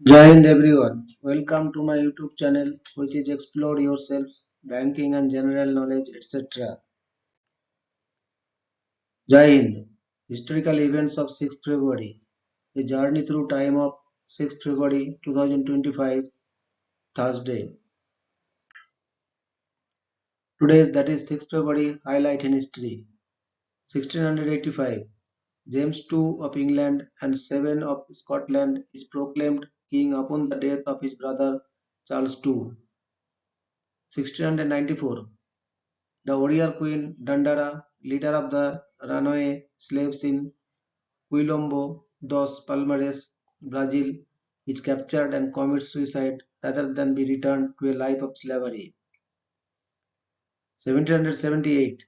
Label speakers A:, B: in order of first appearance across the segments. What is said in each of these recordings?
A: Jai Hind everyone. Welcome to my YouTube channel which is Explore Yourselves, Banking and General Knowledge etc. Jai Hind. Historical events of 6th February. A journey through time of 6th February 2025 Thursday. Today that is 6th February highlight in history. 1685. James II of England and 7 of Scotland is proclaimed king upon the death of his brother Charles II. 1694. The warrior queen Dandara, leader of the runaway slaves in Quilombo dos Palmares, Brazil, is captured and commits suicide rather than be returned to a life of slavery. 1778.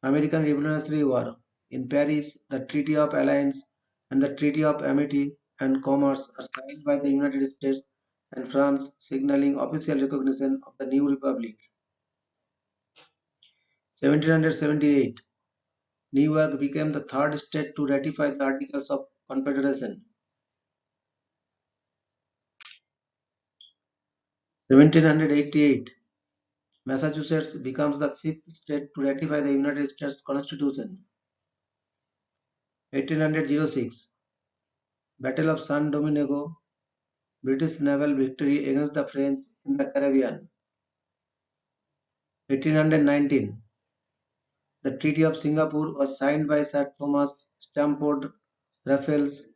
A: American Revolutionary War. In Paris, the Treaty of Alliance and the Treaty of Amity and Commerce are signed by the United States and France, signaling official recognition of the new republic. 1778. New York became the third state to ratify the Articles of Confederation. 1788. Massachusetts becomes the sixth state to ratify the United States Constitution. 1806. Battle of San Domingo, British naval victory against the French in the Caribbean. 1819. The Treaty of Singapore was signed by Sir Thomas Stamford Raffles,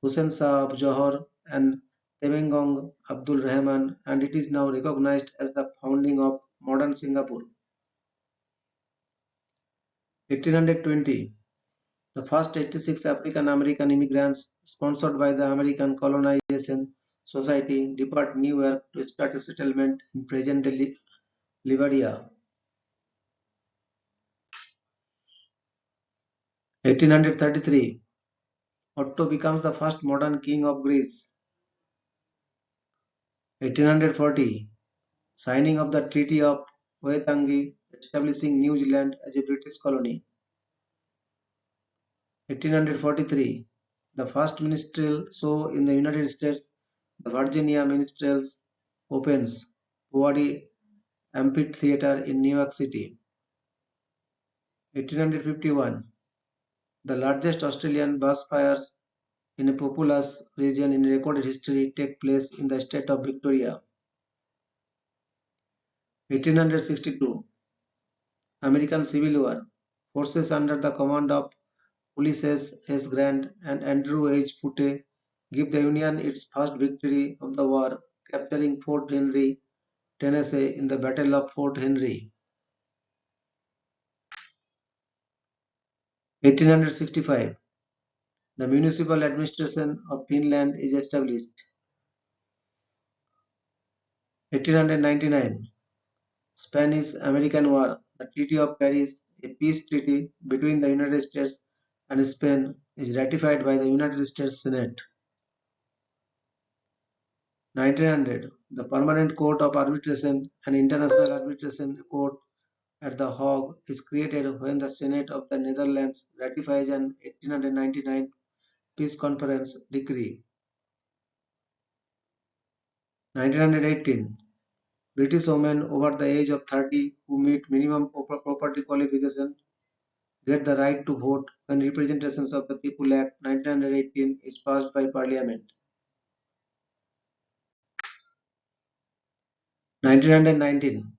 A: Hussein Shah of Johor, and Temenggong Abdul Rahman, and it is now recognized as the founding of modern Singapore. 1820. The first 86 African American immigrants, sponsored by the American Colonization Society, depart New York to start a settlement in present-day Liberia. 1833. Otto becomes the first modern king of Greece. 1840. Signing of the Treaty of Waitangi, establishing New Zealand as a British colony. 1843. The first minstrel show in the United States, the Virginia Minstrels, opens Peabody Amphitheater in New York City. 1851. The largest Australian bushfires in a populous region in recorded history take place in the state of Victoria. 1862. American Civil War. Forces under the command of Ulysses S. Grant and Andrew H. Foote give the Union its first victory of the war, capturing Fort Henry, Tennessee in the Battle of Fort Henry. 1865. The municipal administration of Finland is established. 1899. Spanish-American War. The Treaty of Paris, a peace treaty between the United States and Spain, is ratified by the United States Senate. 1900. The Permanent Court of Arbitration and International Arbitration Court at The Hague is created when the Senate of the Netherlands ratifies an 1899 Peace Conference decree. 1918. British women over the age of 30 who meet minimum property qualification get the right to vote when Representations of the People Act 1918 is passed by Parliament. 1919.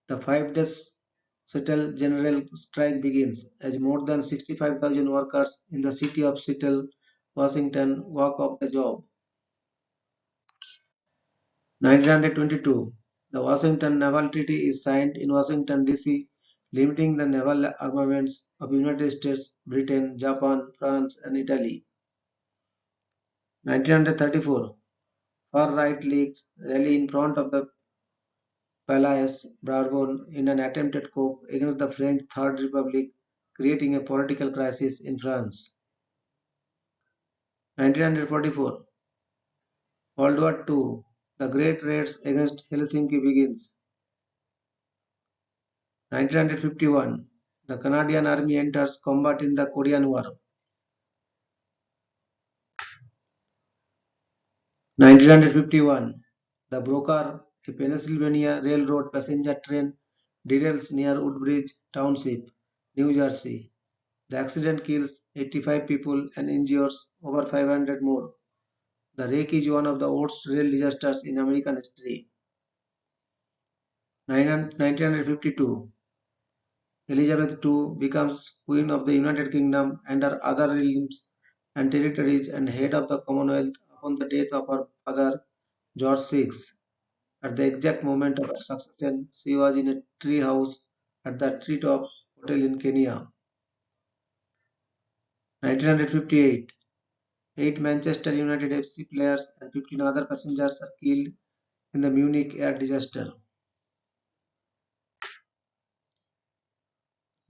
A: The 5 days Seattle general strike begins as more than 65,000 workers in the city of Seattle, Washington walk off the job. 1922. The Washington Naval Treaty is signed in Washington, D.C., limiting the naval armaments of United States, Britain, Japan, France, and Italy. 1934. Far-right leagues rally in front of the Palais Bourbon in an attempted coup against the French Third Republic, creating a political crisis in France. 1944. World War II. The Great Raids against Helsinki begins. 1951. The Canadian Army enters combat in the Korean War. 1951, the Broker, a Pennsylvania Railroad passenger train, derails near Woodbridge Township, New Jersey. The accident kills 85 people and injures over 500 more. The wreck is one of the worst rail disasters in American history. 1952, Elizabeth II becomes Queen of the United Kingdom and her other realms and territories and head of the Commonwealth upon the death of her father George VI. At the exact moment of her succession, she was in a tree house at the Treetop Hotel in Kenya. 1958, eight Manchester United FC players and 15 other passengers are killed in the Munich air disaster.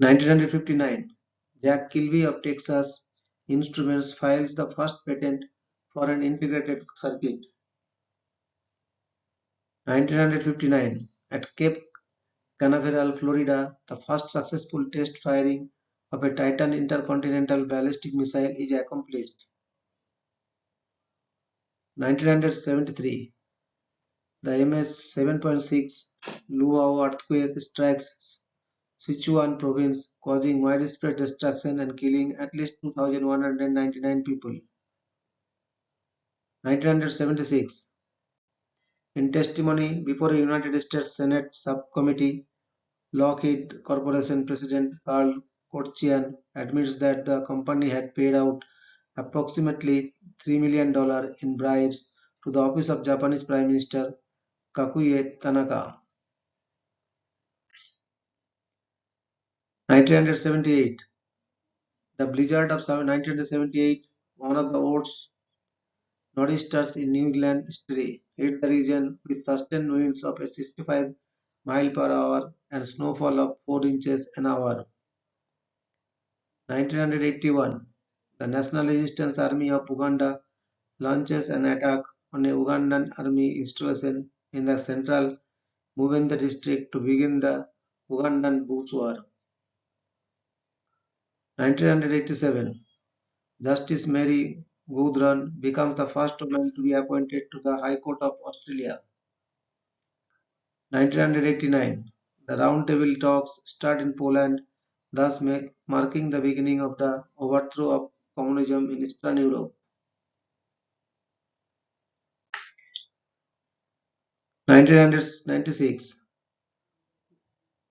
A: 1959, Jack Kilby of Texas Instruments files the first patent for an integrated circuit. 1959, at Cape Canaveral, Florida, the first successful test firing of a Titan intercontinental ballistic missile is accomplished. 1973, the MS 7.6 Luau earthquake strikes Sichuan province, causing widespread destruction and killing at least 2,199 people. 1976, in testimony before a United States Senate subcommittee, Lockheed Corporation President Carl Korchian admits that the company had paid out approximately $3 million in bribes to the office of Japanese Prime Minister Kakuye Tanaka. 1978, the blizzard of 1978, one of the worst nor'easters in New England history, hit the region with sustained winds of 65 miles per hour and snowfall of 4 inches an hour. 1981, the National Resistance Army of Uganda launches an attack on a Ugandan army installation in the central Mubende district to begin the Ugandan Bush War. 1987, Justice Mary Gaudron becomes the first woman to be appointed to the High Court of Australia. 1989, the Round Table talks start in Poland, thus marking the beginning of the overthrow of communism in Eastern Europe. 1996,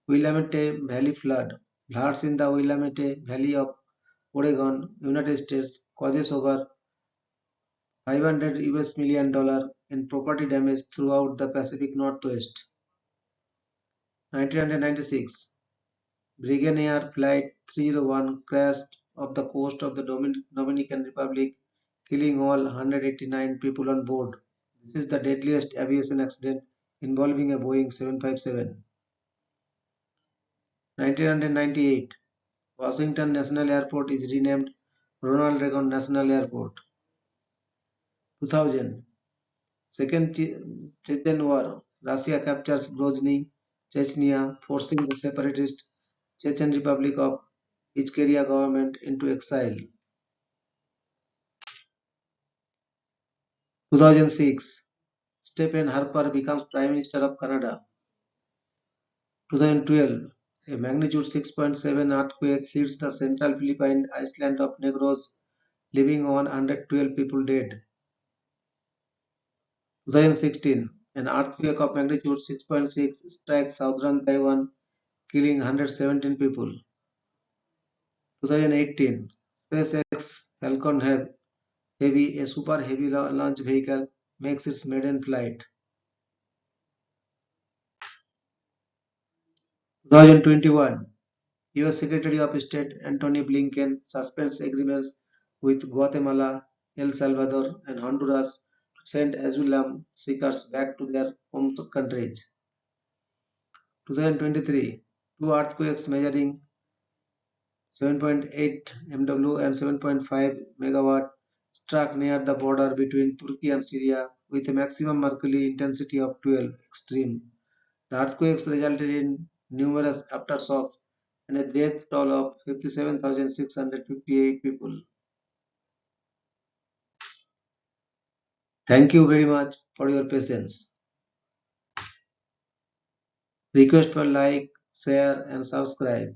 A: Willamette Valley flood. Floods in the Willamette Valley of Oregon, United States causes over 500 US million dollar in property damage throughout the Pacific Northwest. 1996, Brigadier Flight 301 crashed off the coast of the Dominican Republic, killing all 189 people on board. This is the deadliest aviation accident involving a Boeing 757. 1998, Washington National Airport is renamed Ronald Reagan National Airport. 2000, Second Chechen War. Russia captures Grozny, Chechnya, forcing the separatist Chechen Republic of Ichkeria government into exile. 2006, Stephen Harper becomes Prime Minister of Canada. 2012, a magnitude 6.7 earthquake hits the central Philippine island of Negros, leaving 112 people dead. 2016, an earthquake of magnitude 6.6 strikes southern Taiwan, killing 117 people. 2018, SpaceX Falcon Heavy, a super heavy launch vehicle, makes its maiden flight. 2021, US Secretary of State Antony Blinken suspends agreements with Guatemala, El Salvador, and Honduras to send asylum seekers back to their home countries. 2023, two earthquakes measuring 7.8 MW and 7.5 megawatt struck near the border between Turkey and Syria with a maximum mercury intensity of 12 extreme. The earthquakes resulted in numerous aftershocks and a death toll of 57,658 people. Thank you very much for your patience. Request for like, share, and subscribe.